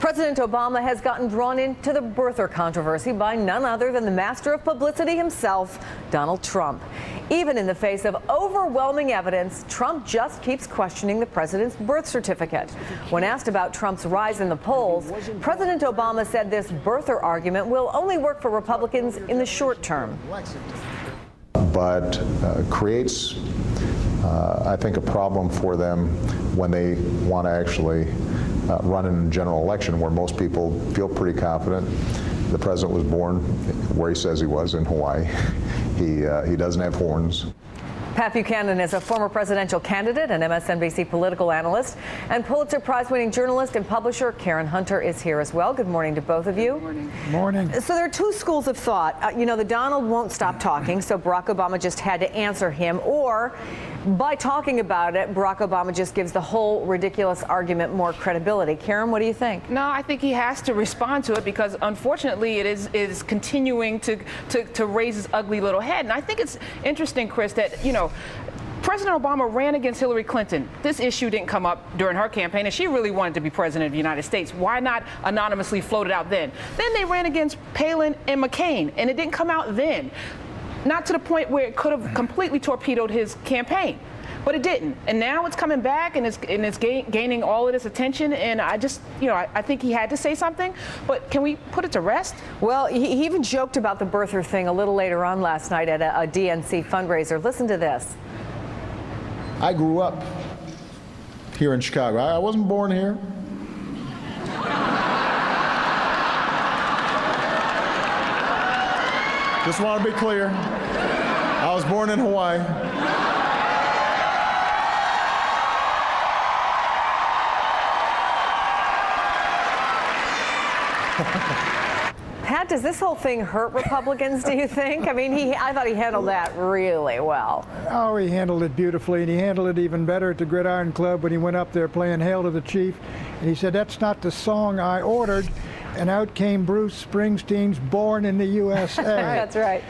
President Obama has gotten drawn into the birther controversy by none other than the master of publicity himself, Donald Trump. Even in the face of overwhelming evidence, Trump just keeps questioning the president's birth certificate. When asked about Trump's rise in the polls, President Obama said this birther argument will only work for Republicans in the short term. But creates, I think, a problem for them when they want to actually run in a general election where most people feel pretty confident. The president was born where he says he was, in Hawaii. He doesn't have horns. Pat Buchanan is a former presidential candidate and MSNBC political analyst, and Pulitzer Prize-winning journalist and publisher Karen Hunter is here as well. Good morning to both of you. Good morning. Morning. So there are two schools of thought. The Donald won't stop talking, so Barack Obama just had to answer him, or by talking about it, Barack Obama just gives the whole ridiculous argument more credibility. Karen, what do you think? No, I think he has to respond to it because, unfortunately, it is continuing to raise its ugly little head. And I think it's interesting, Chris, that, President Obama ran against Hillary Clinton. This issue didn't come up during her campaign, and she really wanted to be president of the United States. Why not anonymously float it out then? Then they ran against Palin and McCain, and it didn't come out then. Not to the point where it could have completely torpedoed his campaign. But it didn't. And now it's coming back and it's gaining all of this attention. And I just, I think he had to say something. But can we put it to rest? Well, he even joked about the birther thing a little later on last night at a DNC fundraiser. Listen to this. I grew up here in Chicago. I wasn't born here. Just want to be clear. I was born in Hawaii. Pat, does this whole thing hurt Republicans, do you think? I mean, I thought he handled that really well. Oh, he handled it beautifully, and he handled it even better at the Gridiron Club when he went up there playing Hail to the Chief. And he said, "That's not the song I ordered." And out came Bruce Springsteen's Born in the USA. That's right.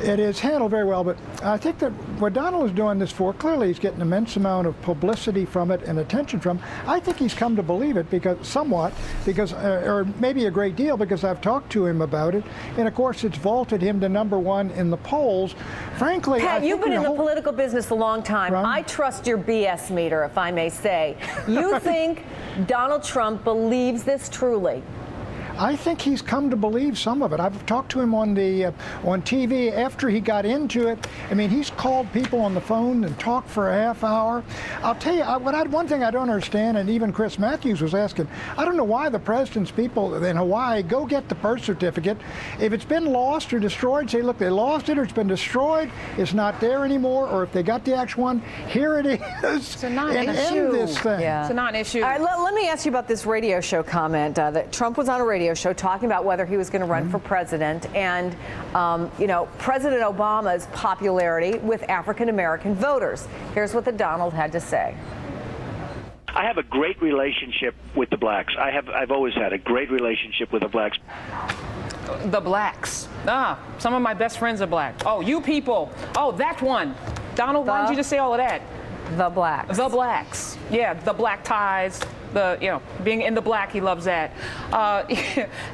It is handled very well, but I think that what Donald is doing this for, clearly he's getting an immense amount of publicity from it and attention from it. I think he's come to believe it or maybe a great deal, because I've talked to him about it. And of course, it's vaulted him to #1 in the polls. Frankly, Pat, you've been in the political business a long time. Right. I trust your BS meter, if I may say. You think Donald Trump believes this truly? I think he's come to believe some of it. I've talked to him on TV after he got into it. I mean, he's called people on the phone and talked for a half hour. I'll tell you, one thing I don't understand, and even Chris Matthews was asking, I don't know why the president's people in Hawaii go get the birth certificate. If it's been lost or destroyed, say, look, they lost it or it's been destroyed, it's not there anymore, or if they got the actual one, here it is. It's a non-issue. And end this thing. Yeah. It's a non-issue. All right, let me ask you about this radio show comment that Trump was on a radio show talking about whether he was going to run for president, and President Obama's popularity with African-American voters. Here's what the Donald had to say. I have a great relationship with the blacks. I've always had a great relationship with the blacks. The blacks. Some of my best friends are black. Oh, you people. Oh, that one. Donald, why did you just say all of that? The blacks. The blacks. Yeah, the black ties. Being in the black, he loves that.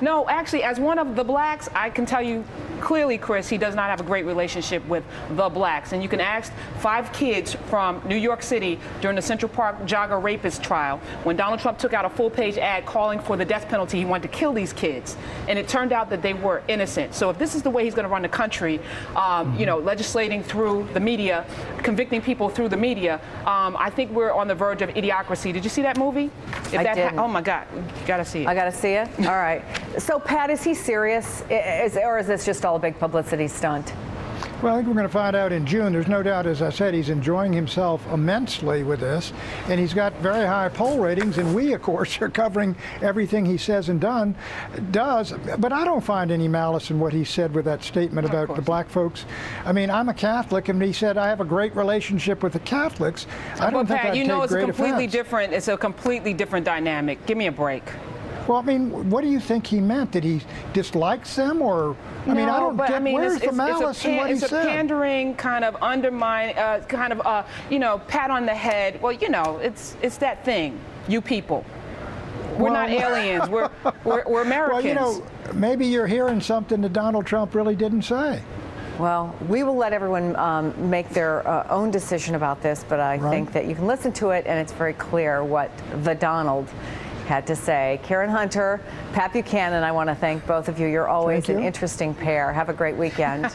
No, actually, as one of the blacks, I can tell you clearly, Chris, he does not have a great relationship with the blacks. And you can ask 5 kids from New York City during the Central Park jogger rapist trial, when Donald Trump took out a full-page ad calling for the death penalty. He wanted to kill these kids, and it turned out that they were innocent. So if this is the way he's going to run the country, legislating through the media, convicting people through the media, I think we're on the verge of idiocracy. Did you see that movie? I didn't. Oh my God, you gotta see it. I gotta see it? All right. So, Pat, is he serious? Or is this just all a big publicity stunt? Well, I think we're going to find out in June. There's no doubt, as I said, he's enjoying himself immensely with this, and he's got very high poll ratings, and we, of course, are covering everything he says and does. But I don't find any malice in what he said with that statement about the black folks. I mean, I'm a Catholic, and he said I have a great relationship with the Catholics. I don't think I'd take great offense. It's a completely different dynamic. Give me a break. Well, I mean, what do you think he meant? Did he dislikes them, or I mean, I don't get where's the malice in what he said? It's a pandering kind of undermine, pat on the head. Well, it's that thing, you people. We're not aliens. We're Americans. Well, you know, maybe you're hearing something that Donald Trump really didn't say. Well, we will let everyone make their own decision about this, but I think that you can listen to it, and it's very clear what the Donald had to say. Karen Hunter, Pat Buchanan, I want to thank both of you. You're always an interesting pair. Have a great weekend.